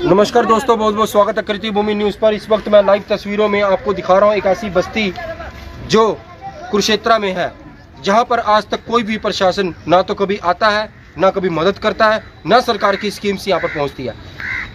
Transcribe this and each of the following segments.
नमस्कार दोस्तों, बहुत बहुत स्वागत है कृति भूमि न्यूज़ पर। इस वक्त मैं लाइव तस्वीरों में आपको दिखा रहा हूं एक ऐसी बस्ती जो कुरुक्षेत्र में है, जहां पर आज तक कोई भी प्रशासन ना तो कभी आता है, ना कभी मदद करता है, ना सरकार की स्कीम्स यहां पर पहुंचती है।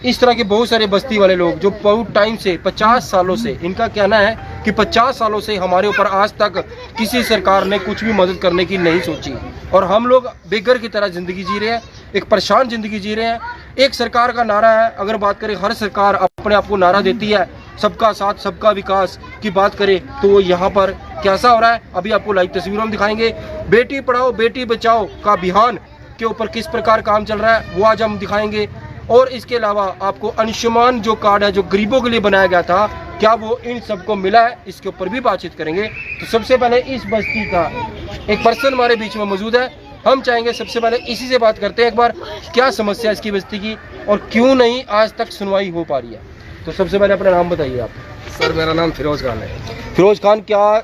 इस तरह के बहुत सारे बस्ती वाले लोग जो बहुत टाइम से 50 सालों से, इनका कहना है कि 50 सालों से हमारे ऊपर आज तक किसी सरकार ने कुछ भी मदद करने की नहीं सोची और हम लोग बेघर की तरह ज़िंदगी जी रहे हैं, एक परेशान ज़िंदगी जी रहे हैं। एक सरकार का नारा है, अगर बात करें हर सरकार अपने आप को नारा देती है सबका साथ सबका विकास की बात करें, तो यहाँ पर कैसा हो रहा है अभी आपको लाइव तस्वीरों में दिखाएंगे। बेटी पढ़ाओ बेटी बचाओ का अभियान के ऊपर किस प्रकार काम चल रहा है वो आज हम दिखाएंगे। और इसके अलावा आपको आयुष्मान जो कार्ड है जो गरीबों के लिए बनाया गया था, क्या वो इन सबको मिला है, इसके ऊपर भी बातचीत करेंगे। तो सबसे पहले इस बस्ती का एक पर्सन हमारे बीच में मौजूद है, हम चाहेंगे सबसे पहले इसी से बात करते हैं एक बार, क्या समस्या है इसकी बस्ती की और क्यों नहीं आज तक सुनवाई हो पा रही है। तो सबसे पहले अपना नाम बताइए आप। सर मेरा नाम फिरोज खान है। फिरोज खान, क्या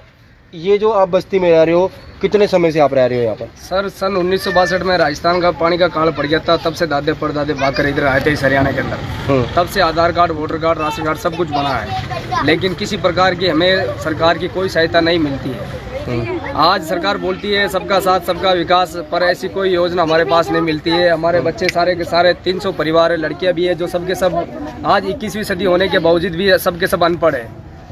ये जो आप बस्ती में रह रहे हो, कितने समय से आप रह रहे हो यहाँ पर? सर सन 1962 में राजस्थान का पानी का काल पड़ गया था, तब से दादे परदादे भाग इधर आए थे इस हरियाणा के अंदर। तब से Aadhaar card, voter card, ration card सब कुछ बना है, लेकिन किसी प्रकार की हमें सरकार की कोई सहायता नहीं मिलती है। आज सरकार बोलती है सबका साथ सबका विकास, पर ऐसी कोई योजना हमारे पास नहीं मिलती है। हमारे बच्चे सारे के सारे 300 परिवार है, लड़कियां भी है जो सबके सब आज 21वीं सदी होने के बावजूद भी सबके सब अनपढ़ है।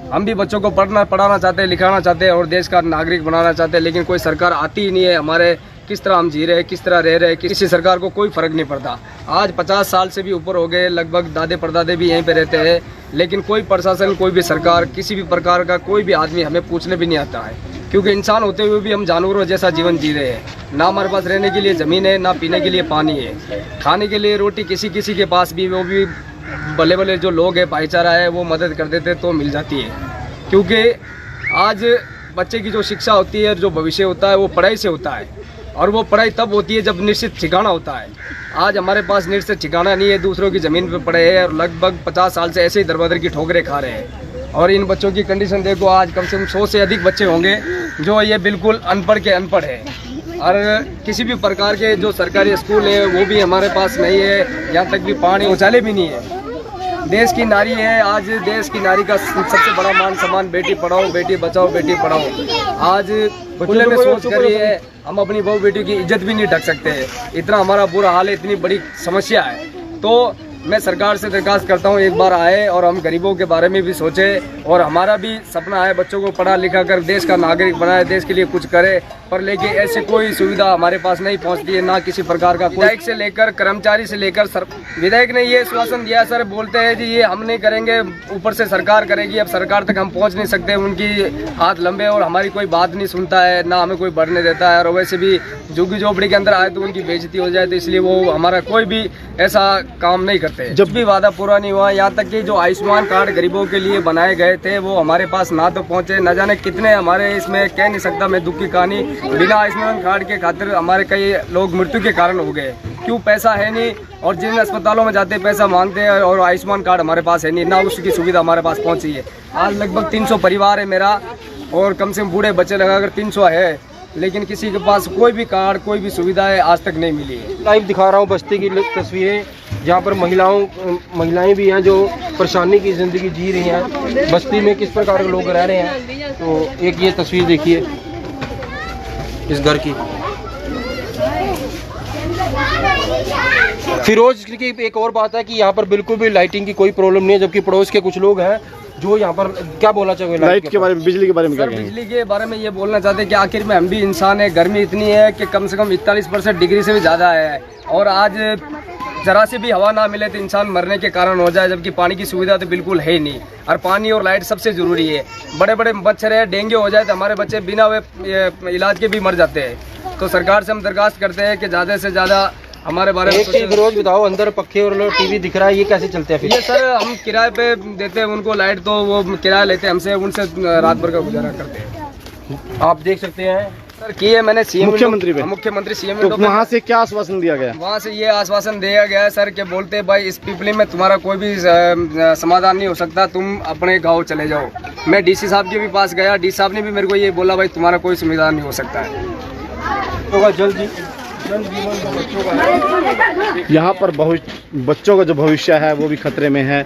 हम भी बच्चों को पढ़ाना चाहते हैं, लिखाना चाहते हैं और देश का नागरिक बनाना चाहते हैं, लेकिन कोई सरकार आती ही नहीं है। हमारे किस तरह हम जी रहे हैं, किस तरह रह रहे हैं, किसी सरकार को कोई फर्क नहीं पड़ता। आज 50 साल से भी ऊपर हो गए, लगभग दादे परदादे भी यहीं पे रहते हैं, लेकिन कोई प्रशासन, कोई भी सरकार, किसी भी प्रकार का कोई भी आदमी हमें पूछने भी नहीं आता है, क्योंकि इंसान होते हुए भी हम जानवरों जैसा जीवन जी रहे हैं। ना हमारे पास रहने के लिए ज़मीन है, ना पीने के लिए पानी है, खाने के लिए रोटी किसी किसी के पास भी, वो भी भले भले जो लोग हैं, भाईचारा है, वो मदद कर देते तो मिल जाती है। क्योंकि आज बच्चे की जो शिक्षा होती है, जो भविष्य होता है, वो पढ़ाई से होता है, और वो पढ़ाई तब होती है जब निश्चित ठिकाना होता है। आज हमारे पास निश्चित ठिकाना नहीं है, दूसरों की ज़मीन पे पड़े हैं और लगभग 50 साल से ऐसे ही दरबदर की ठोकरें खा रहे हैं। और इन बच्चों की कंडीशन देखो, आज कम से कम 100 से अधिक बच्चे होंगे जो ये बिल्कुल अनपढ़ के अनपढ़ है, और किसी भी प्रकार के जो सरकारी स्कूल है वो भी हमारे पास नहीं है, यहाँ तक भी पानी शौचालय भी नहीं है। देश की नारी है, आज देश की नारी का सबसे बड़ा मान सम्मान बेटी पढ़ाओ बेटी बचाओ बेटी पढ़ाओ। आज खुले में सोच कर ये हम अपनी बहू बेटी की इज्जत भी नहीं ढक सकते, इतना हमारा बुरा हाल है, इतनी बड़ी समस्या है। तो मैं सरकार से दरखास्त करता हूँ, एक बार आए और हम गरीबों के बारे में भी सोचें, और हमारा भी सपना है बच्चों को पढ़ा लिखा कर देश का नागरिक बनाए, देश के लिए कुछ करे, पर लेकिन ऐसी कोई सुविधा हमारे पास नहीं पहुंचती है, ना किसी प्रकार का। विधायक से लेकर कर्मचारी से लेकर विधायक ने ये आश्वासन दिया, सर बोलते हैं जी ये हम नहीं करेंगे, ऊपर से सरकार करेगी। अब सरकार तक हम पहुंच नहीं सकते, उनकी हाथ लंबे, और हमारी कोई बात नहीं सुनता है, ना हमें कोई बढ़ने देता है, और वैसे भी झुग्गी झोपड़ी के अंदर आए तो उनकी बेइज्जती हो जाए, तो इसलिए वो हमारा कोई भी ऐसा काम नहीं करते। जब भी वादा पूरा नहीं हुआ, यहाँ तक कि जो आयुष्मान कार्ड गरीबों के लिए बनाए गए थे वो हमारे पास ना तो पहुँचे, न जाने कितने हमारे, इसमें कह नहीं सकता मैं दुख की कहानी, बिना आयुष्मान कार्ड के खातिर हमारे कई लोग मृत्यु के कारण हो गए। क्यों? पैसा है नहीं, और जिन अस्पतालों में जाते पैसा मांगते हैं, और आयुष्मान कार्ड हमारे पास है नहीं, ना उसकी सुविधा हमारे पास पहुंची है। आज लगभग 300 परिवार है मेरा, और कम से कम बूढ़े बच्चे लगाकर 300 है, लेकिन किसी के पास कोई भी कार्ड, कोई भी सुविधा है आज तक नहीं मिली है। लाइव दिखा रहा हूँ बस्ती की तस्वीरें, जहाँ पर महिलाएं भी हैं जो परेशानी की ज़िंदगी जी रही हैं। बस्ती में किस प्रकार के लोग रह रहे हैं, तो एक ये तस्वीर देखिए इस घर की। फिरोज की एक और बात है कि यहाँ पर बिल्कुल भी लाइटिंग की कोई प्रॉब्लम नहीं है, जबकि पड़ोस के कुछ लोग हैं जो यहाँ पर, क्या बोलना चाहोगे लाइट के बारे में, बिजली के बारे में? क्या कहेंगे? बिजली के बारे में ये बोलना चाहते हैं कि आखिर में हम भी इंसान है, गर्मी इतनी है कि कम से कम 41% डिग्री से भी ज़्यादा है, और आज जरा से भी हवा ना मिले तो इंसान मरने के कारण हो जाए, जबकि पानी की सुविधा तो बिल्कुल है ही नहीं, और पानी और लाइट सबसे ज़रूरी है। बड़े बड़े मच्छर है, डेंगू हो जाए तो हमारे बच्चे बिना इलाज के भी मर जाते हैं। तो सरकार से हम दरखास्त करते हैं कि ज़्यादा से ज़्यादा हमारे बारे में रोज बताओ, अंदर पक्के और टीवी दिख रहा है, ये कैसे चलते हैं फिर? ये सर हम किराए पे देते हैं उनको लाइट, तो वो किराया लेते हैं हमसे, उनसे रात भर का गुजारा करते हैं। आप देख सकते हैं सर की है मैंने सीएम मुख्यमंत्री सीएम तो वहाँ से क्या आश्वासन दिया गया? वहाँ से ये आश्वासन दिया गया है सर कि बोलते भाई इस पिपली में तुम्हारा कोई भी समाधान नहीं हो सकता, तुम अपने गाँव चले जाओ। मैं डीसी साहब के भी पास गया, डीसी साहब ने भी मेरे को ये बोला भाई तुम्हारा कोई समाधान नहीं हो सकता है। होगा जल्द यहाँ पर बच्चों का जो भविष्य है वो भी खतरे में है।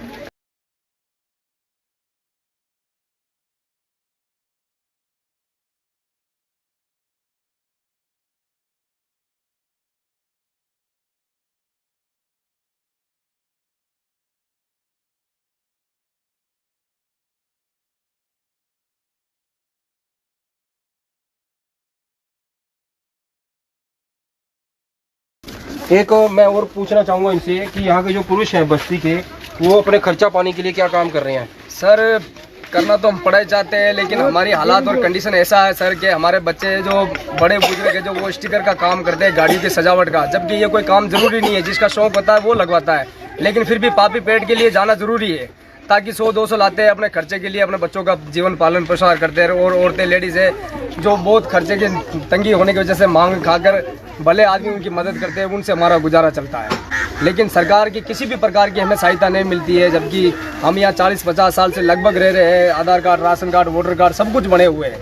एक मैं और पूछना चाहूँगा इनसे कि यहाँ के जो पुरुष हैं बस्ती के, वो अपने खर्चा पानी के लिए क्या काम कर रहे हैं? सर करना तो हम पढ़ाई चाहते हैं, लेकिन हमारी हालात और कंडीशन ऐसा है सर कि हमारे बच्चे जो बड़े बुजुर्ग हैं जो वो स्टिकर का काम करते हैं, गाड़ी की सजावट का, जबकि ये कोई काम जरूरी नहीं है। जिसका शौक होता है वो लगवाता है, लेकिन फिर भी पापी पेट के लिए जाना जरूरी है ताकि 100-200 लाते हैं अपने खर्चे के लिए, अपने बच्चों का जीवन पालन पोषण करते हैं। और औरतें लेडीज़ है जो बहुत खर्चे की तंगी होने की वजह से मांग खाकर भले आदमी उनकी मदद करते हैं, उनसे हमारा गुजारा चलता है। लेकिन सरकार की किसी भी प्रकार की हमें सहायता नहीं मिलती है, जबकि हम यहाँ 40-50 साल से लगभग रह रहे हैं। Aadhaar card, ration card, voter card सब कुछ बने हुए हैं।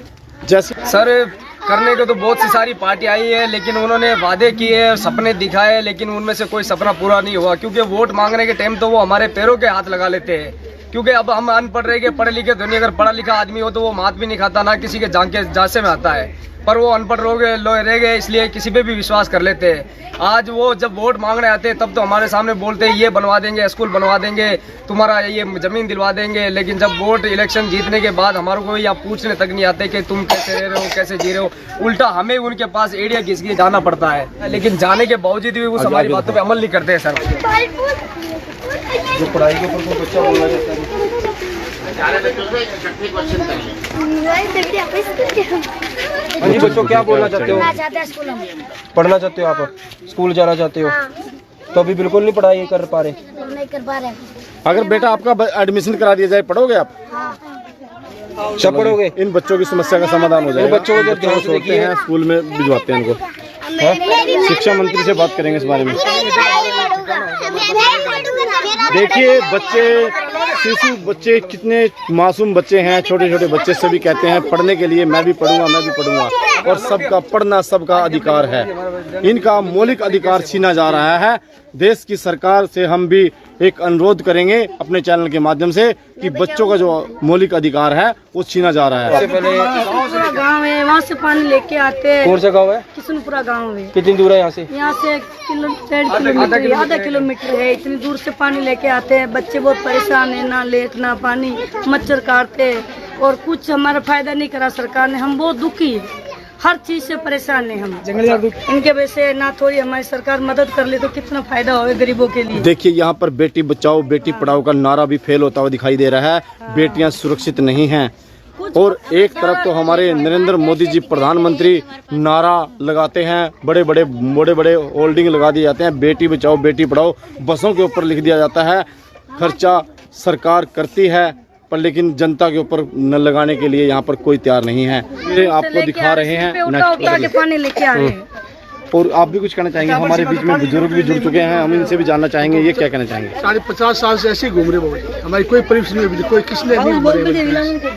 जैसे सर करने को तो बहुत सी सारी पार्टी आई है, लेकिन उन्होंने वादे किए, सपने दिखाए, लेकिन उनमें से कोई सपना पूरा नहीं हुआ। क्योंकि वोट मांगने के टाइम तो वो हमारे पैरों के हाथ लगा लेते हैं। क्योंकि अब हम अनपढ़ रह गए, पढ़े लिखे दुनिया, अगर पढ़ा लिखा आदमी हो तो वो मात भी नहीं खाता, ना किसी के जांचे में आता है। पर वो अनपढ़ रह गए, इसलिए किसी पे भी विश्वास कर लेते हैं। आज वो जब वोट मांगने आते हैं तब तो हमारे सामने बोलते हैं ये बनवा देंगे, स्कूल बनवा देंगे, तुम्हारा ये जमीन दिलवा देंगे। लेकिन जब वोट इलेक्शन जीतने के बाद हमारे को यहाँ पूछने तक नहीं आते कि तुम कैसे रह रहे हो, कैसे जी रहे हो। उल्टा हमें उनके पास एरिया घिस के जाना पड़ता है, लेकिन जाने के बावजूद भी वो हमारी बातों पर अमल नहीं करते हैं सर। जो पढ़ाई के ऊपर कोई बच्चा बोलना चाहता है? हाँ जी बच्चों, क्या बोलना चाहते हो? पढ़ना चाहते हो आप? स्कूल जाना चाहते हो? तो अभी बिल्कुल नहीं पढ़ाई कर पा रहे? नहीं कर पा रहे। अगर बेटा आपका एडमिशन करा दिया जाए, पढ़ोगे आप? सब पढ़ोगे? इन बच्चों की समस्या का समाधान हो जाएगा। बच्चों को जब ध्यान से देखिए हैं, स्कूल में भिजवाते हैं इनको। शिक्षा मंत्री से बात करेंगे इस बारे में। देखिए शिशु बच्चे कितने मासूम बच्चे हैं, छोटे छोटे बच्चे सभी कहते हैं पढ़ने के लिए मैं भी पढ़ूंगा, और सबका पढ़ना सबका अधिकार है। इनका मौलिक अधिकार छीना जा रहा है। देश की सरकार से हम भी एक अनुरोध करेंगे अपने चैनल के माध्यम से कि बच्चों का जो मौलिक अधिकार है वो छीना जा रहा है। पहले गाँव है, वहाँ से पानी लेके आते हैं। कौन सा गाँव है? किशनपुरा गाँव है। कितनी दूर है यहाँ से? यहाँ से 1.5 आधा किलोमीटर है। इतनी दूर से पानी लेके आते हैं। बच्चे बहुत परेशान है, ना लेट ना पानी, मच्छर काटते और कुछ हमारा फायदा नहीं करा सरकार ने। हम बहुत दुखी है, हर चीज से परेशान है हम। इनके वजह से ना थोड़ी हमारी सरकार मदद कर ले तो कितना फायदा होगा गरीबों के लिए। देखिए यहाँ पर बेटी बचाओ बेटी पढ़ाओ का नारा भी फेल होता हुआ दिखाई दे रहा है। बेटियां सुरक्षित नहीं हैं, और एक तरफ तो हमारे नरेंद्र मोदी जी प्रधानमंत्री नारा लगाते हैं, बड़े बड़े होल्डिंग लगा दिए जाते हैं, बेटी बचाओ बेटी पढ़ाओ, बसों के ऊपर लिख दिया जाता है। खर्चा सरकार करती है, पर लेकिन जनता के ऊपर न लगाने के लिए यहाँ पर कोई तैयार नहीं है। ये आपको दिखा रहे हैं उठा के पानी लेके आ रहे हैं। और आप भी कुछ कहना चाहेंगे? हमारे बीच में बुजुर्ग भी जुड़ चुके हैं, हम इनसे भी जानना चाहेंगे, ये क्या कहना चाहेंगे? 50 साल से ऐसे ही घूम रहे बाबू, हमारी कोई परिस्थिति नहीं हुई, कोई किसने नहीं घूम।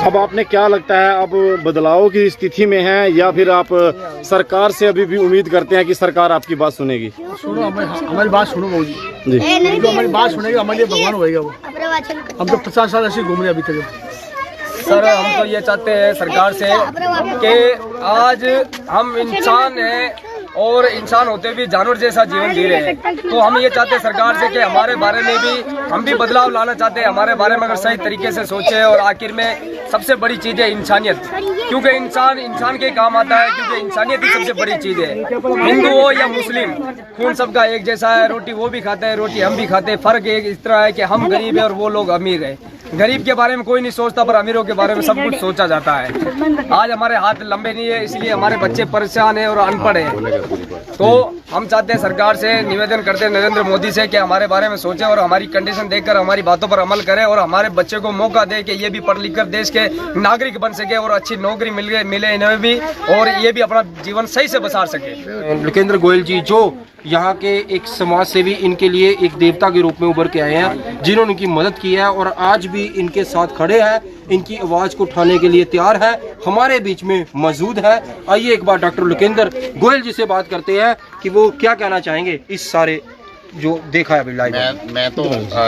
अब आपने क्या लगता है, अब बदलाव की स्थिति में है या फिर आप सरकार से अभी भी उम्मीद करते हैं कि सरकार आपकी बात सुनेगी? सुनो, हमारी बात सुनो बाबू जी, जो हमारी बात सुनेगा हमारे लिए भगवान होएगा वो। हम तो 50 साल ऐसे ही घूम रहे अभी तक। सर हम तो ये चाहते हैं सरकार से कि आज हम इंसान हैं और इंसान होते भी जानवर जैसा जीवन जी रहे हैं, तो हम ये चाहते हैं सरकार से कि हमारे बारे में भी हम भी बदलाव लाना चाहते हैं। हमारे बारे में अगर सही तरीके से सोचे, और आखिर में सबसे बड़ी चीज़ है इंसानियत, क्योंकि इंसान के काम आता है, क्योंकि इंसानियत ही सबसे बड़ी चीज़ है। हिंदू हो या मुस्लिम, खून सबका एक जैसा है। रोटी वो भी खाते हैं, रोटी हम भी खाते हैं। फ़र्क एक इस तरह है कि हम गरीब है और वो लोग अमीर है। गरीब के बारे में कोई नहीं सोचता, पर अमीरों के बारे में सब कुछ सोचा जाता है। आज हमारे हाथ लंबे नहीं है, इसलिए हमारे बच्चे परेशान हैं और अनपढ़ हैं। तो हम चाहते हैं सरकार से, निवेदन करते हैं नरेंद्र मोदी से कि हमारे बारे में सोचें और हमारी कंडीशन देखकर हमारी बातों पर अमल करें, और हमारे बच्चे को मौका दे कि ये भी पढ़ लिख कर देश के नागरिक बन सके और अच्छी नौकरी मिले इन्हें भी, और ये भी अपना जीवन सही से बसार सके। लोकेंद्र गोयल जी, जो यहाँ के एक समाज सेवी इनके लिए एक देवता के रूप में उभर के आए हैं, जिन्होंने इनकी मदद की है और आज भी इनके साथ खड़े हैं, इनकी आवाज़ को उठाने के लिए तैयार है, हमारे बीच में मौजूद है। आइए एक बार डॉक्टर लुकेंद्र गोयल जी से बात करते हैं कि वो क्या कहना चाहेंगे इस सारे जो देखा है अभी लाइव। मैं तो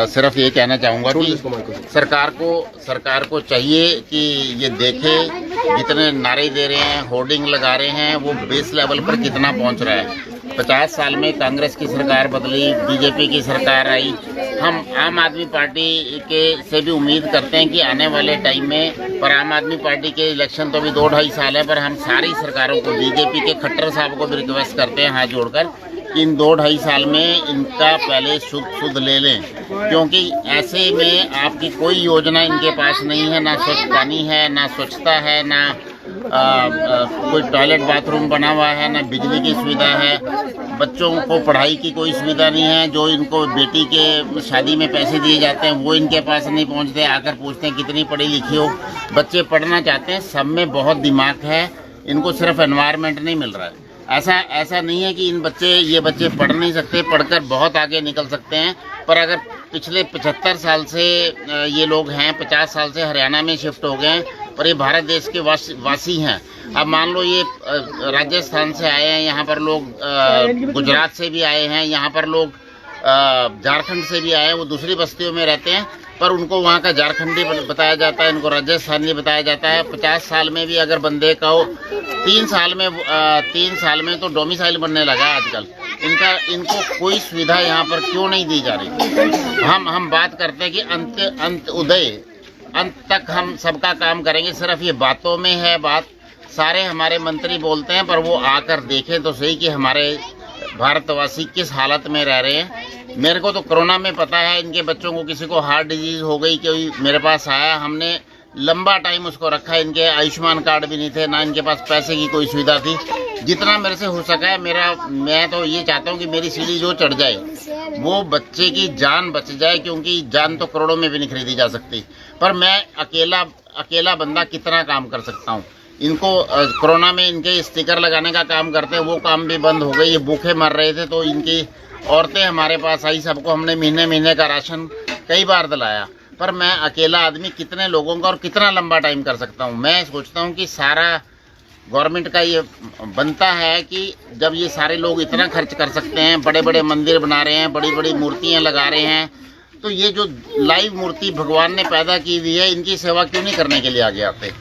सिर्फ ये कहना चाहूँगा कि सरकार को चाहिए कि ये देखे जितने नारे दे रहे हैं, होर्डिंग लगा रहे हैं, वो बेस लेवल पर कितना पहुंच रहा है। 50 साल में कांग्रेस की सरकार बदली, बीजेपी की सरकार आई, हम आम आदमी पार्टी के से भी उम्मीद करते हैं कि आने वाले टाइम में, पर आम आदमी पार्टी के इलेक्शन तो अभी 2-2.5 साल है, पर हम सारी सरकारों को, बीजेपी के खट्टर साहब को भी रिक्वेस्ट करते हैं हाथ जोड़कर, इन 2-2.5 साल में इनका पहले सुध ले लें, क्योंकि ऐसे में आपकी कोई योजना इनके पास नहीं है, ना स्वच्छ पानी है, ना स्वच्छता है, ना कोई टॉयलेट बाथरूम बना हुआ है, ना बिजली की सुविधा है, बच्चों को पढ़ाई की कोई सुविधा नहीं है। जो इनको बेटी के शादी में पैसे दिए जाते हैं वो इनके पास नहीं पहुंचते, आकर पूछते हैं कितनी पढ़ी लिखी हो। बच्चे पढ़ना चाहते हैं, सब में बहुत दिमाग है, इनको सिर्फ एनवायरनमेंट नहीं मिल रहा है। ऐसा नहीं है कि ये बच्चे पढ़ नहीं सकते, पढ़कर बहुत आगे निकल सकते हैं, पर अगर पिछले 75 साल से ये लोग हैं, 50 साल से हरियाणा में शिफ्ट हो गए हैं, पर ये भारत देश के वासी हैं। अब मान लो ये राजस्थान से आए हैं, यहाँ पर लोग गुजरात से भी आए हैं, यहाँ पर लोग झारखंड से भी आए हैं, वो दूसरी बस्तियों में रहते हैं, पर उनको वहाँ का झारखंडी बताया जाता है, इनको राजस्थानी बताया जाता है। 50 साल में भी अगर बंदे का हो, 3 साल में तो डोमिसाइल बनने लगा है आजकल। इनको कोई सुविधा यहाँ पर क्यों नहीं दी जा रही? हम बात करते हैं कि अंत तक हम सबका काम करेंगे, सिर्फ ये बातों में है बात। सारे हमारे मंत्री बोलते हैं, पर वो आकर देखें तो सही कि हमारे भारतवासी किस हालत में रह रहे हैं। मेरे को तो कोरोना में पता है, इनके बच्चों को किसी को हार्ट डिजीज हो गई, कोई मेरे पास आया, हमने लंबा टाइम उसको रखा। इनके आयुष्मान कार्ड भी नहीं थे, ना इनके पास पैसे की कोई सुविधा थी। जितना मेरे से हो सका है मैं तो ये चाहता हूँ कि मेरी सीढ़ी जो चढ़ जाए वो बच्चे की जान बच जाए, क्योंकि जान तो करोड़ों में भी नहीं खरीदी जा सकती। पर मैं अकेला बंदा कितना काम कर सकता हूँ। इनको कोरोना में इनके स्टिकर लगाने का काम करते हैं, वो काम भी बंद हो गई। ये भूखे मर रहे थे तो इनकी औरतें हमारे पास आई, सबको हमने महीने का राशन कई बार दिलाया। पर मैं अकेला आदमी कितने लोगों का और कितना लंबा टाइम कर सकता हूँ। मैं सोचता हूँ कि सारा गवर्नमेंट का ये बनता है कि जब ये सारे लोग इतना खर्च कर सकते हैं, बड़े बड़े मंदिर बना रहे हैं, बड़ी बड़ी मूर्तियाँ लगा रहे हैं, तो ये जो लाइव मूर्ति भगवान ने पैदा की हुई है, इनकी सेवा क्यों नहीं करने के लिए आगे आते?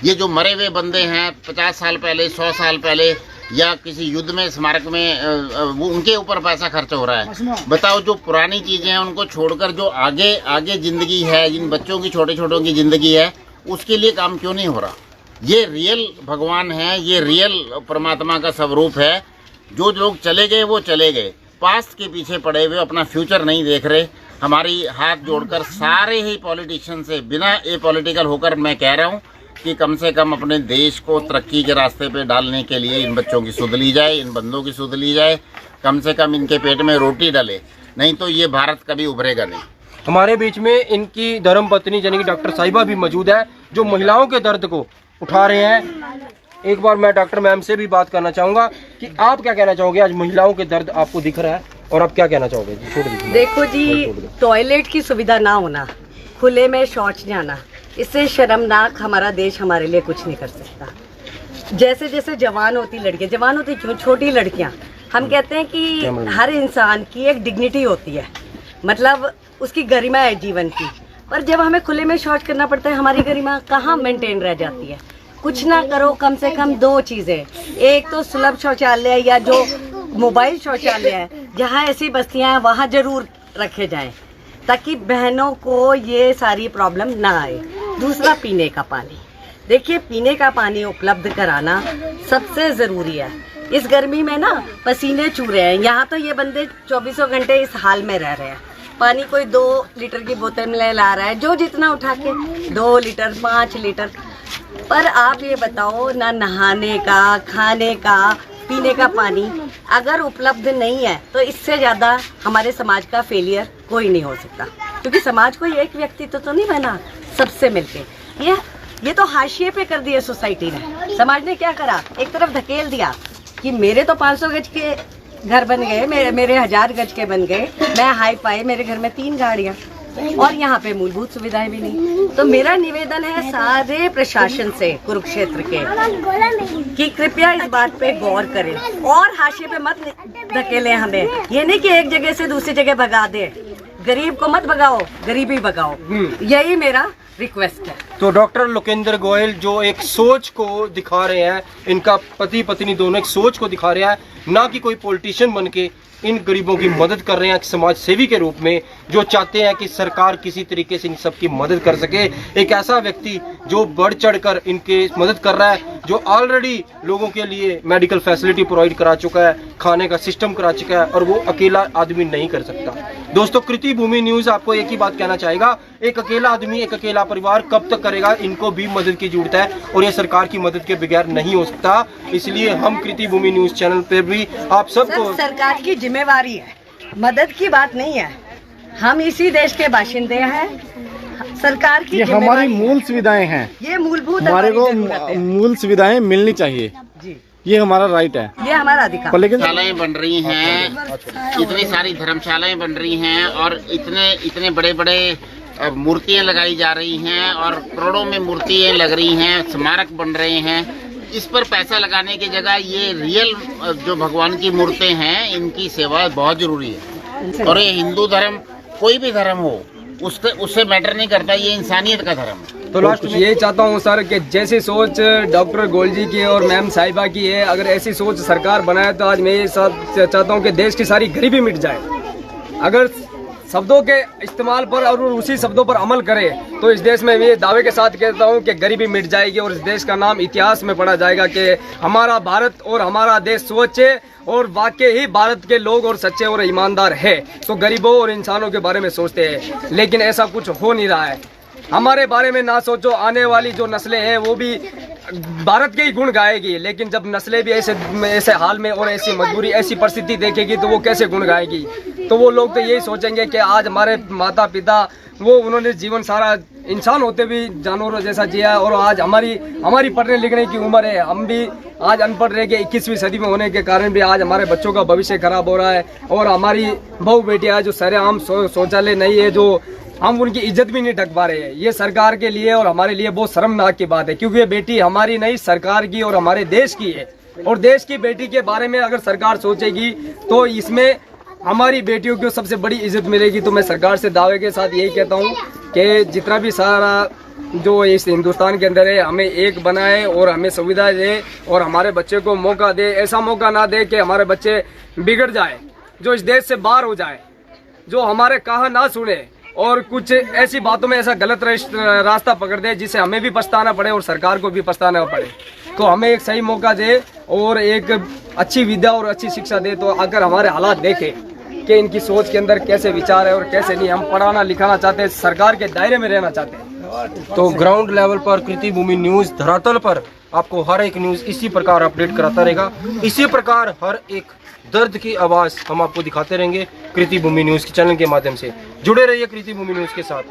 ये जो मरे हुए बंदे हैं 50 साल पहले, 100 साल पहले, या किसी युद्ध में, स्मारक में, वो उनके ऊपर पैसा खर्च हो रहा है। बताओ, जो पुरानी चीज़ें हैं उनको छोड़कर जो आगे ज़िंदगी है, जिन बच्चों की छोटों की ज़िंदगी है, उसके लिए काम क्यों नहीं हो रहा? ये रियल भगवान है, ये रियल परमात्मा का स्वरूप है। जो लोग चले गए वो चले गए, पास्ट के पीछे पड़े हुए, अपना फ्यूचर नहीं देख रहे। हमारी हाथ जोड़कर सारे ही पॉलिटिशियन से, बिना ए पॉलिटिकल होकर मैं कह रहा हूँ कि कम से कम अपने देश को तरक्की के रास्ते पे डालने के लिए इन बच्चों की सुध ली जाए, इन बंदों की सुध ली जाए, कम से कम इनके पेट में रोटी डले, नहीं तो ये भारत कभी उभरेगा नहीं। हमारे बीच में इनकी धर्मपत्नी यानी कि डॉक्टर साहिबा भी मौजूद है, जो महिलाओं के दर्द को उठा रहे हैं। एक बार मैं डॉक्टर मैम से भी बात करना चाहूँगा कि आप क्या कहना चाहोगे? आज महिलाओं के दर्द आपको दिख रहा है और आप क्या कहना चाहोगे? छोड़ दीजिए। देखो जी, टॉयलेट की सुविधा ना होना, खुले में शौच जाना, इससे शर्मनाक हमारा देश हमारे लिए कुछ नहीं कर सकता। जैसे जैसे जवान होती लड़कियां, जवान होती क्यों, छोटी लड़कियां, हम कहते हैं कि हर इंसान की एक डिग्निटी होती है, मतलब उसकी गरिमा है जीवन की। पर जब हमें खुले में शौच करना पड़ता है, हमारी गरिमा कहाँ मेंटेन रह जाती है? कुछ ना करो, कम से कम 2 चीज़ें, एक तो सुलभ शौचालय या जो मोबाइल शौचालय है, जहाँ ऐसी बस्तियाँ हैं वहाँ जरूर रखे जाएं, ताकि बहनों को ये सारी प्रॉब्लम ना आए। दूसरा, पीने का पानी। देखिए, पीने का पानी उपलब्ध कराना सबसे ज़रूरी है। इस गर्मी में ना पसीने चू रहे हैं, यहाँ तो ये बंदे 24 घंटे इस हाल में रह रहे हैं। पानी कोई 2 लीटर की बोतल में ला रहा है, जो जितना उठा के 2 लीटर 5 लीटर। पर आप ये बताओ, ना नहाने का, खाने का, पीने का पानी अगर उपलब्ध नहीं है तो इससे ज़्यादा हमारे समाज का फेलियर कोई नहीं हो सकता, क्योंकि समाज कोई एक व्यक्ति तो नहीं बना, सबसे मिलके। ये तो हाशिए पे कर दिया सोसाइटी ने। समाज ने क्या करा, एक तरफ धकेल दिया कि मेरे तो 500 गज के घर बन गए, मेरे 1000 गज के बन गए, मैं हाई फाई, मेरे घर में 3 गाड़ियाँ और यहाँ पे मूलभूत सुविधाएं भी नहीं। तो मेरा निवेदन है सारे प्रशासन से कुरुक्षेत्र के कि कृपया इस बात पे गौर करें और हाशिए पे मत धकेलें हमें। ये नहीं कि एक जगह से दूसरी जगह भगा दे, गरीब को मत भगाओ, गरीबी भगाओ, यही मेरा रिक्वेस्ट है। तो डॉक्टर लोकेंद्र गोयल जो एक सोच को दिखा रहे हैं, इनका पति पत्नी दोनों एक सोच को दिखा रहे हैं, ना कि कोई पॉलिटिशियन बन के इन गरीबों की मदद कर रहे हैं समाज सेवी के रूप में, जो चाहते हैं कि सरकार किसी तरीके से इन सबकी मदद कर सके। एक ऐसा व्यक्ति जो बढ़ चढ़कर इनके मदद कर रहा है, जो ऑलरेडी लोगों के लिए मेडिकल फैसिलिटी प्रोवाइड करा चुका है, खाने का सिस्टम करा चुका है, और वो अकेला आदमी नहीं कर सकता। दोस्तों, कृति भूमि न्यूज आपको एक ही बात कहना चाहेगा, एक अकेला आदमी, एक अकेला परिवार कब तक करेगा? इनको भी मदद की जरूरत है और ये सरकार की मदद के बगैर नहीं हो सकता। इसलिए हम कृति भूमि न्यूज चैनल पर भी आप सबको, सरकार की जिम्मेवारी है, मदद की बात नहीं है। हम इसी देश के बाशिंदे हैं, सरकार की ये हमारी मूल सुविधाएं हैं, ये मूलभूत हमारे को हमारी जरूरत है। मूल सुविधाएं मिलनी चाहिए जी, ये हमारा राइट है। ये हमारा अधिकार। पर लेकिन धर्मशालाएं बन रही हैं, इतनी सारी धर्मशालाएं बन रही हैं और इतने बड़े बड़े मूर्तियां लगाई जा रही हैं और करोड़ों में मूर्तियां लग रही हैं, स्मारक बन रहे हैं। इस पर पैसा लगाने की जगह ये रियल जो भगवान की मूर्तें हैं, इनकी सेवा बहुत जरूरी है। और ये हिंदू धर्म, कोई भी धर्म हो, उससे मैटर नहीं करता, ये इंसानियत का धर्म है। तो लास्ट में ये चाहता हूँ सर कि जैसी सोच डॉक्टर गोयल जी की और मैम साहिबा की है, अगर ऐसी सोच सरकार बनाए तो आज मैं ये सब चाहता हूँ कि देश की सारी गरीबी मिट जाए। अगर शब्दों के इस्तेमाल पर और उसी शब्दों पर अमल करे तो इस देश में मैं दावे के साथ कहता हूं कि गरीबी मिट जाएगी और इस देश का नाम इतिहास में पढ़ा जाएगा कि हमारा भारत और हमारा देश स्वच्छ है और वाकई ही भारत के लोग और सच्चे और ईमानदार है। तो गरीबों और इंसानों के बारे में सोचते हैं, लेकिन ऐसा कुछ हो नहीं रहा है। हमारे बारे में ना सोचो, आने वाली जो नस्लें हैं वो भी भारत के ही गुण गाएगी, लेकिन जब नस्लें भी ऐसे हाल में और ऐसी मजबूरी, ऐसी परिस्थिति देखेगी तो वो कैसे गुण गाएगी? तो वो लोग तो यही सोचेंगे कि आज हमारे माता पिता वो उन्होंने जीवन सारा इंसान होते भी जानवरों जैसा जिया और आज हमारी पढ़ने लिखने की उम्र है, हम भी आज अनपढ़ रह गए। 21वीं सदी में होने के कारण भी आज हमारे बच्चों का भविष्य खराब हो रहा है और हमारी बहू बेटियां जो सरेआम शौचालय नहीं है, जो हम उनकी इज्जत भी नहीं ढक पा रहे हैं। ये सरकार के लिए और हमारे लिए बहुत शर्मनाक की बात है, क्योंकि ये बेटी हमारी नहीं, सरकार की और हमारे देश की है। और देश की बेटी के बारे में अगर सरकार सोचेगी तो इसमें हमारी बेटियों को सबसे बड़ी इज्जत मिलेगी। तो मैं सरकार से दावे के साथ यही कहता हूँ कि जितना भी सारा जो इस हिंदुस्तान के अंदर है, हमें एक बनाए और हमें सुविधा दे और हमारे बच्चे को मौका दे। ऐसा मौका ना दे कि हमारे बच्चे बिगड़ जाए, जो इस देश से बाहर हो जाए, जो हमारे कहा ना सुने और कुछ ऐसी बातों में ऐसा गलत रास्ता पकड़ दे जिससे हमें भी पछताना पड़े और सरकार को भी पछताना पड़े। तो हमें एक सही मौका दे और एक अच्छी विद्या और अच्छी शिक्षा दे। तो अगर हमारे हालात देखें कि इनकी सोच के अंदर कैसे विचार है और कैसे नहीं, हम पढ़ाना लिखाना चाहते हैं, सरकार के दायरे में रहना चाहते हैं। तो ग्राउंड लेवल पर कृति भूमि न्यूज धरातल पर आपको हर एक न्यूज इसी प्रकार अपडेट कराता रहेगा। इसी प्रकार हर एक दर्द की आवाज हम आपको दिखाते रहेंगे कृति भूमि न्यूज के चैनल के माध्यम से। जुड़े रहिए कृति भूमि न्यूज के साथ।